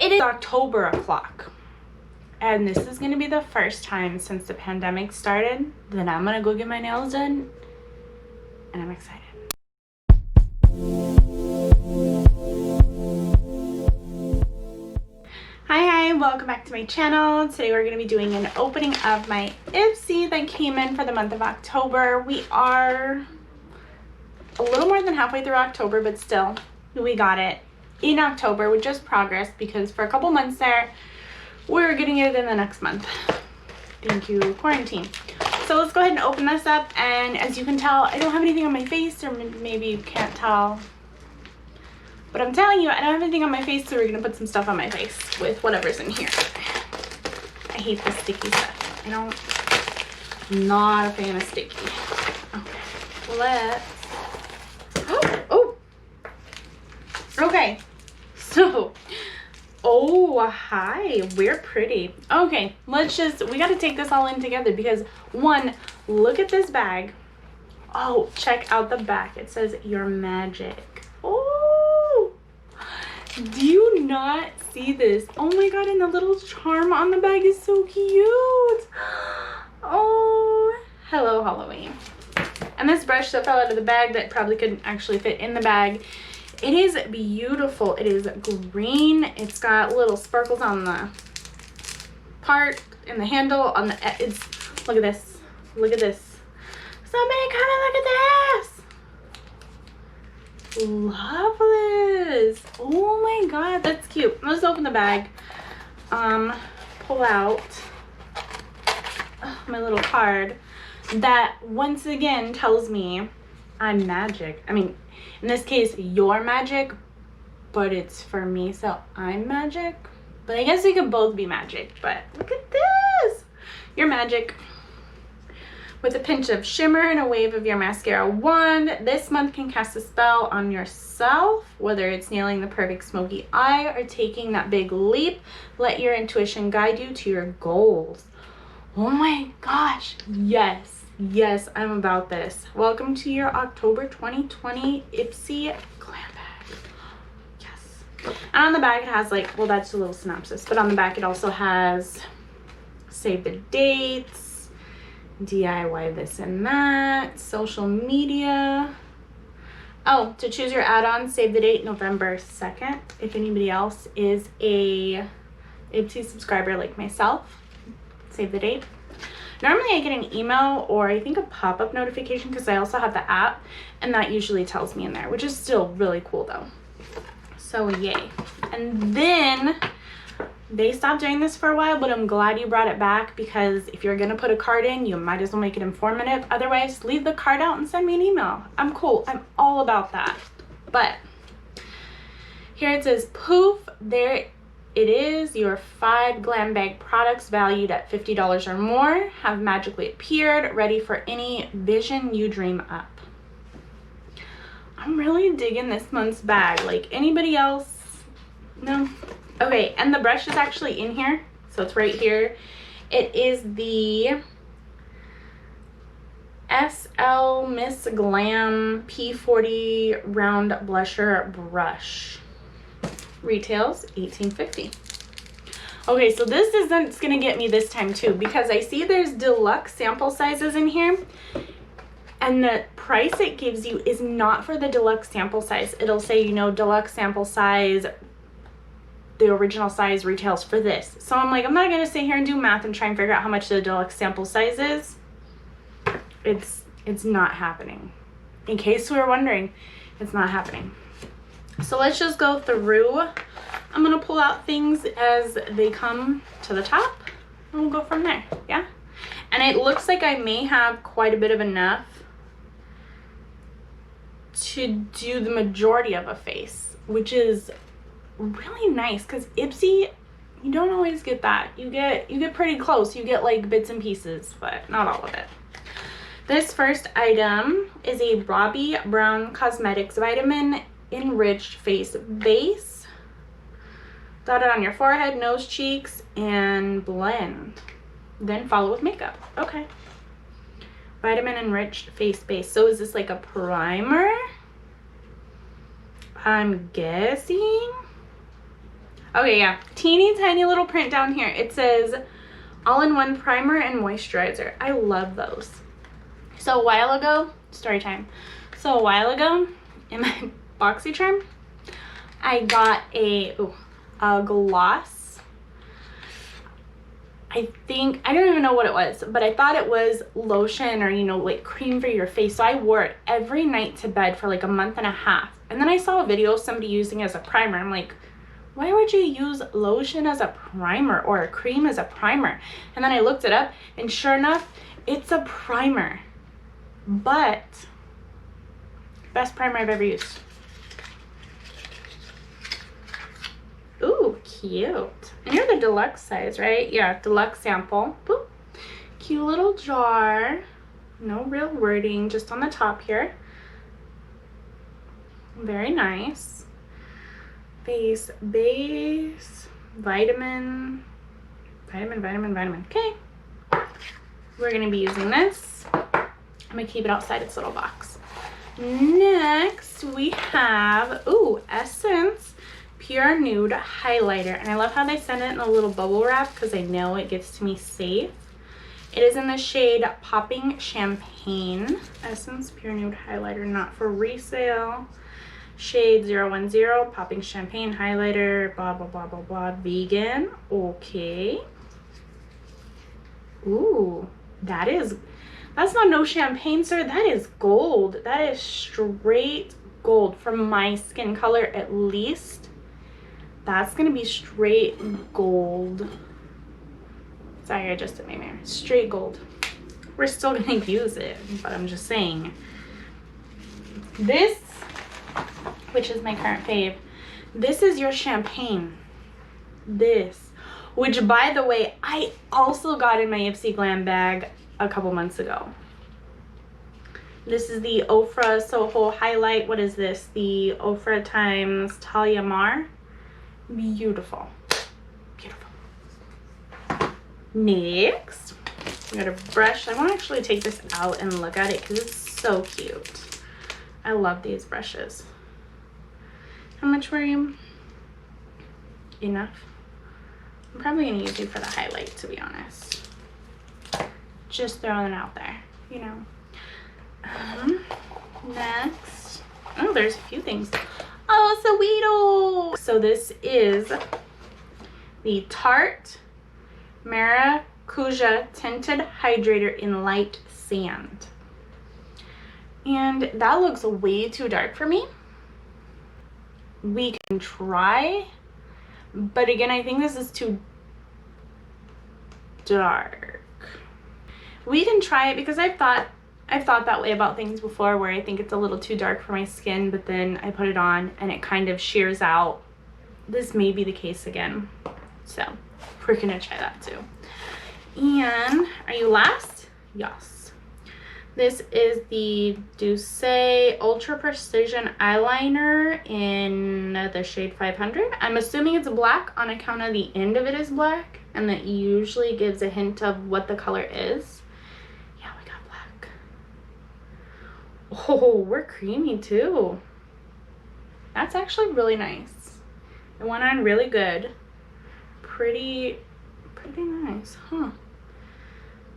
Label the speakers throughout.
Speaker 1: It is October o'clock, and this is going to be the first time since the pandemic started that I'm going to go get my nails done, and I'm excited. Hi, welcome back to my channel. Today we're going to be doing an opening of my Ipsy that came in for the month of October. We are a little more than halfway through October, but still, we got it in October, with just progress, because for a couple months there, we're getting it in the next month. Thank you, quarantine. So let's go ahead and open this up, and as you can tell, I don't have anything on my face, or maybe you can't tell, but I'm telling you, I don't have anything on my face, so we're gonna put some stuff on my face with whatever's in here. I hate the sticky stuff. I'm not a fan of sticky. Okay, let's, okay, so, oh, hi, we're pretty. Okay, we got to take this all in together because, one, look at this bag. Oh, check out the back. It says "Your Magic." Oh, do you not see this? Oh my god, and the little charm on the bag is so cute. Oh, hello Halloween. And this brush that fell out of the bag that probably couldn't actually fit in the bag. It is beautiful. It is green. It's got little sparkles on the part, in the handle, on the, look at this. Look at this. Somebody come and look at this. Love this. Oh my god, that's cute. Let's open the bag. Pull out my little card that once again tells me I'm magic. I mean, in this case, you're magic, but it's for me, so I'm magic. But I guess we could both be magic, but look at this. You're magic. With a pinch of shimmer and a wave of your mascara wand, this month can cast a spell on yourself, whether it's nailing the perfect smoky eye or taking that big leap. Let your intuition guide you to your goals. Oh my gosh, yes. Yes, I'm about this. Welcome to your October 2020 Ipsy Glam bag. Yes. And on the back it has like, well, that's a little synopsis, but on the back it also has save the dates, DIY this and that, social media. Oh, to choose your add-on, save the date November 2nd. If anybody else is a Ipsy subscriber like myself, save the date. Normally I get an email or I think a pop-up notification because I also have the app, and that usually tells me in there, which is still really cool though. So yay. And then they stopped doing this for a while, but I'm glad you brought it back, because if you're gonna put a card in, you might as well make it informative. Otherwise, leave the card out and send me an email. I'm cool. I'm all about that. But here it says poof, there it is. Your 5 glam bag products valued at $50 or more have magically appeared, ready for any vision you dream up. I'm really digging this month's bag. Like, anybody else? No? Okay, and the brush is actually in here, so it's right here. It is the SLMISSGLAM P40 round blusher brush. Retails $18.50. Okay, so this isn't gonna get me this time too, because I see there's deluxe sample sizes in here, and the price it gives you is not for the deluxe sample size. It'll say, you know, deluxe sample size, the original size retails for this. So I'm like, I'm not gonna sit here and do math and try and figure out how much the deluxe sample size is. It's not happening. In case we were wondering, it's not happening. So let's just go through. I'm gonna pull out things as they come to the top, and we'll go from there, yeah? And it looks like I may have quite a bit of enough to do the majority of a face, which is really nice, because Ipsy, you don't always get that. You get pretty close. You get like bits and pieces, but not all of it. This first item is a Bobbi Brown Cosmetics Vitamin Enriched Face Base. Dot it on your forehead, nose, cheeks, and blend. Then follow with makeup. Okay. Vitamin Enriched Face Base. So is this like a primer? I'm guessing. Okay, yeah. Teeny tiny little print down here. It says all-in-one primer and moisturizer. I love those. So a while ago, story time. So a while ago in my BoxyCharm, I got a gloss. I don't even know what it was, but I thought it was lotion or, you know, like cream for your face. So I wore it every night to bed for like a month and a half. And then I saw a video of somebody using it as a primer. I'm like, why would you use lotion as a primer or a cream as a primer? And then I looked it up, and sure enough, it's a primer. But best primer I've ever used. Ooh, cute. And you're the deluxe size, right? Yeah, deluxe sample. Boop. Cute little jar. No real wording, just on the top here. Very nice. Face base, vitamin. Okay. We're gonna be using this. I'm gonna keep it outside its little box. Next, we have, Essence Pure Nude Highlighter. And I love how they send it in a little bubble wrap because I know it gets to me safe. It is in the shade Popping Champagne. Essence Pure Nude Highlighter, not for resale. Shade 010, Popping Champagne Highlighter, blah, blah, blah, blah, blah, vegan. Okay. Ooh, that's not no champagne, sir. That is gold. That is straight gold. From my skin color, at least. That's gonna be straight gold. Sorry, I adjusted my mirror. Straight gold. We're still gonna use it, but I'm just saying. This, which is my current fave, this is your champagne. This, which by the way, I also got in my Ipsy Glam bag a couple months ago. This is the Ofra Soho Highlight. What is this? The Ofra times Talia Mar. Beautiful. Beautiful. Next, I got a brush. I want to actually take this out and look at it because it's so cute. I love these brushes. How much were you? Enough? I'm probably going to use you for the highlight, to be honest. Just throwing it out there, you know. Next. Oh, there's a few things. Oh, Sweeto! So this is the Tarte Maracuja Tinted Hydrator in Light Sand. And that looks way too dark for me. We can try, but again, I think this is too dark. We can try it because I've thought that way about things before, where I think it's a little too dark for my skin, but then I put it on and it kind of shears out. This may be the case again, so we're gonna try that too. And are you last? Yes. This is the DOUCEE Ultra Precision Eyeliner in the shade 500. I'm assuming it's black on account of the end of it is black, and that usually gives a hint of what the color is. Yeah, we got black. Oh, we're creamy too. That's actually really nice. It went on really good. Pretty nice, huh?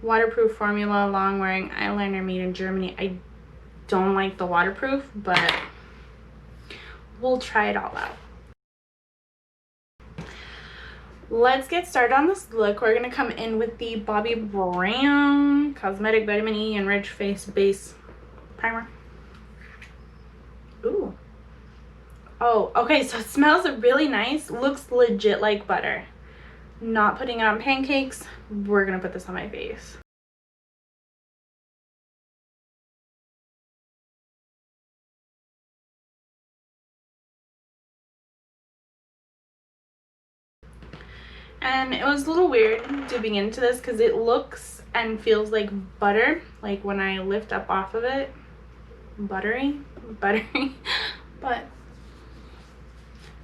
Speaker 1: Waterproof formula, long wearing eyeliner made in Germany. I don't like the waterproof, but we'll try it all out. Let's get started on this look. We're gonna come in with the Bobbi Brown Cosmetic Vitamin E Enriched Face Base Primer. Ooh. Oh, okay, so it smells really nice. Looks legit like butter. Not putting it on pancakes. We're gonna put this on my face. And it was a little weird dipping into this because it looks and feels like butter, like when I lift up off of it. Buttery. But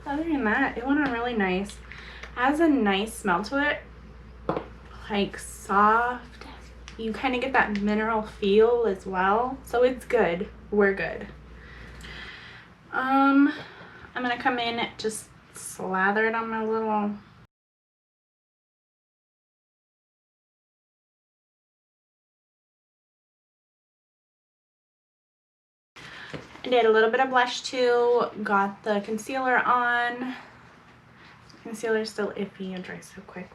Speaker 1: other than that, it went on really nice. It has a nice smell to it, like soft. You kind of get that mineral feel as well, so it's good. We're good. I'm gonna come in just slather it on my little... I did a little bit of blush too, got the concealer on. Concealer's still iffy, it dries so quick.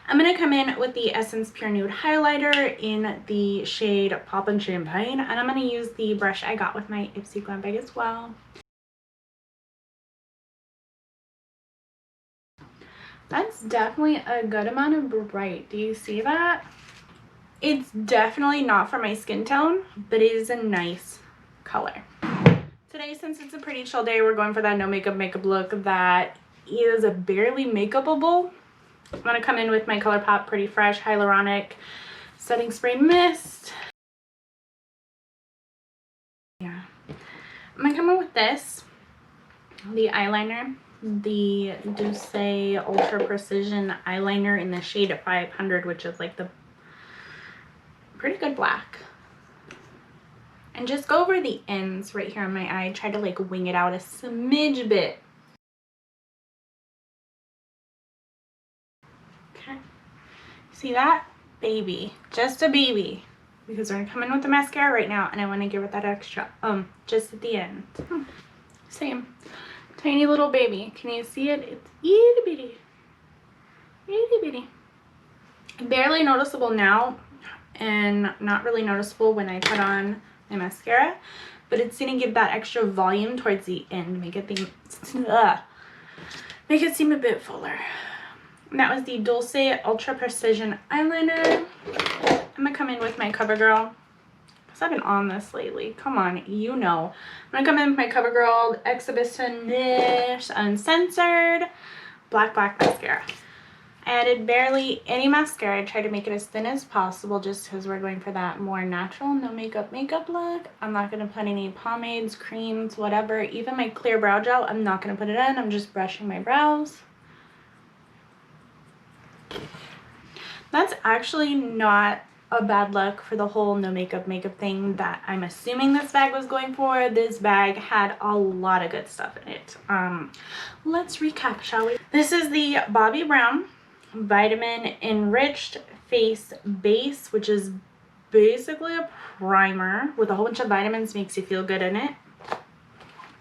Speaker 1: I'm going to come in with the Essence Pure Nude highlighter in the shade Poppin' Champagne, and I'm going to use the brush I got with my Ipsy Glam bag as well. That's definitely a good amount of bright. Do you see that? It's definitely not for my skin tone, but it is a nice color. Today, since it's a pretty chill day, we're going for that no makeup look that is barely makeupable. I'm going to come in with my ColourPop Pretty Fresh Hyaluronic Setting Spray Mist. Yeah. I'm going to come in with this, the eyeliner, the DOUCEE Ultra Precision Eyeliner in the shade 500, which is like the pretty good black. And just go over the ends right here on my eye. Try to like wing it out a smidge bit. Okay. See that? Baby. Just a baby. Because we're going to come in with the mascara right now. And I want to give it that extra, just at the end. Same. Tiny little baby. Can you see it? It's itty bitty. Itty bitty. Barely noticeable now. And not really noticeable when I put on my mascara, but it's gonna give that extra volume towards the end, make it seem a bit fuller. And that was the DOUCEE Ultra Precision Eyeliner. I'm gonna come in with my CoverGirl, because I've been on this lately. Come on, you know. I'm gonna come in with my CoverGirl Exhibitionist Uncensored Black Mascara. I added barely any mascara. I tried to make it as thin as possible just because we're going for that more natural, no makeup look. I'm not going to put any pomades, creams, whatever. Even my clear brow gel, I'm not going to put it in. I'm just brushing my brows. That's actually not a bad look for the whole no makeup thing that I'm assuming this bag was going for. This bag had a lot of good stuff in it. Let's recap, shall we? This is the Bobbi Brown Vitamin Enriched Face Base, which is basically a primer with a whole bunch of vitamins, makes you feel good in it.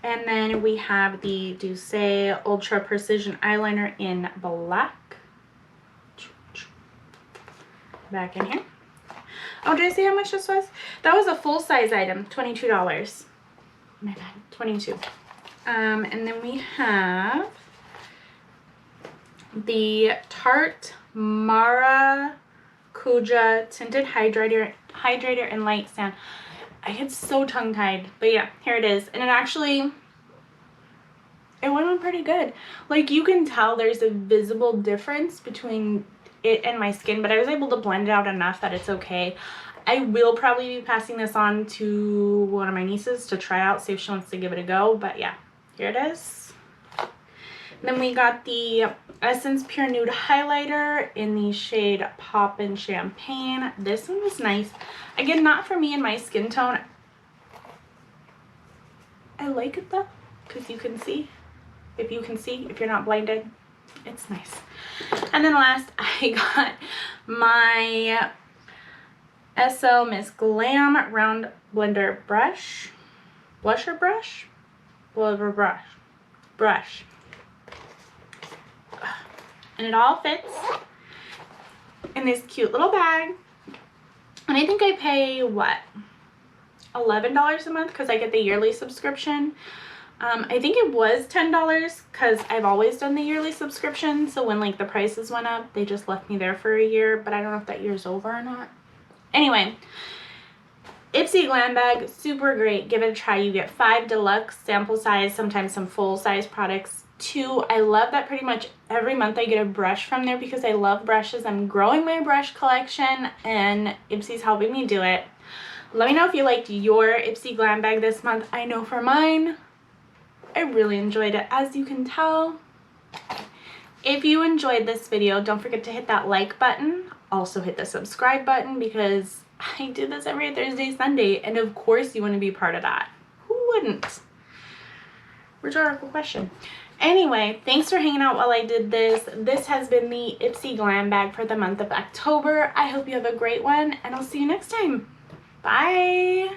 Speaker 1: And then we have the DOUCEE Ultra Precision Eyeliner in black. Back in here. Oh, did I say how much this was? That was a full size item, $22. My bad, $22. And then we have the Tarte Maracuja Tinted Hydrator and Light Sand. I get so tongue-tied, but yeah, here it is. And it went on pretty good. Like, you can tell there's a visible difference between it and my skin, but I was able to blend it out enough that it's okay. I will probably be passing this on to one of my nieces to try out, see if she wants to give it a go. But yeah, here it is. Then we got the Essence Pure Nude highlighter in the shade Poppin' Champagne. This one was nice. Again, not for me and my skin tone. I like it though, because you can see. If you can see, if you're not blinded, it's nice. And then last, I got my SLMISSGLAM Round Blender Brush. Blusher brush? Whatever brush. And it all fits in this cute little bag. And I think I pay, what, $11 a month because I get the yearly subscription. I think it was $10 because I've always done the yearly subscription. So when like the prices went up, they just left me there for a year. But I don't know if that year's over or not. Anyway, Ipsy Glam bag, super great. Give it a try. You get 5 deluxe sample size, sometimes some full size products too. I love that pretty much every month I get a brush from there because I love brushes. I'm growing my brush collection and Ipsy's helping me do it. Let me know if you liked your Ipsy Glam bag this month. I know for mine, I really enjoyed it, as you can tell. If you enjoyed this video, don't forget to hit that like button. Also hit the subscribe button because I do this every Thursday, Sunday, and of course you want to be part of that. Who wouldn't? Rhetorical question. Anyway, thanks for hanging out while I did this. This has been the Ipsy Glam bag for the month of October. I hope you have a great one, and I'll see you next time. Bye!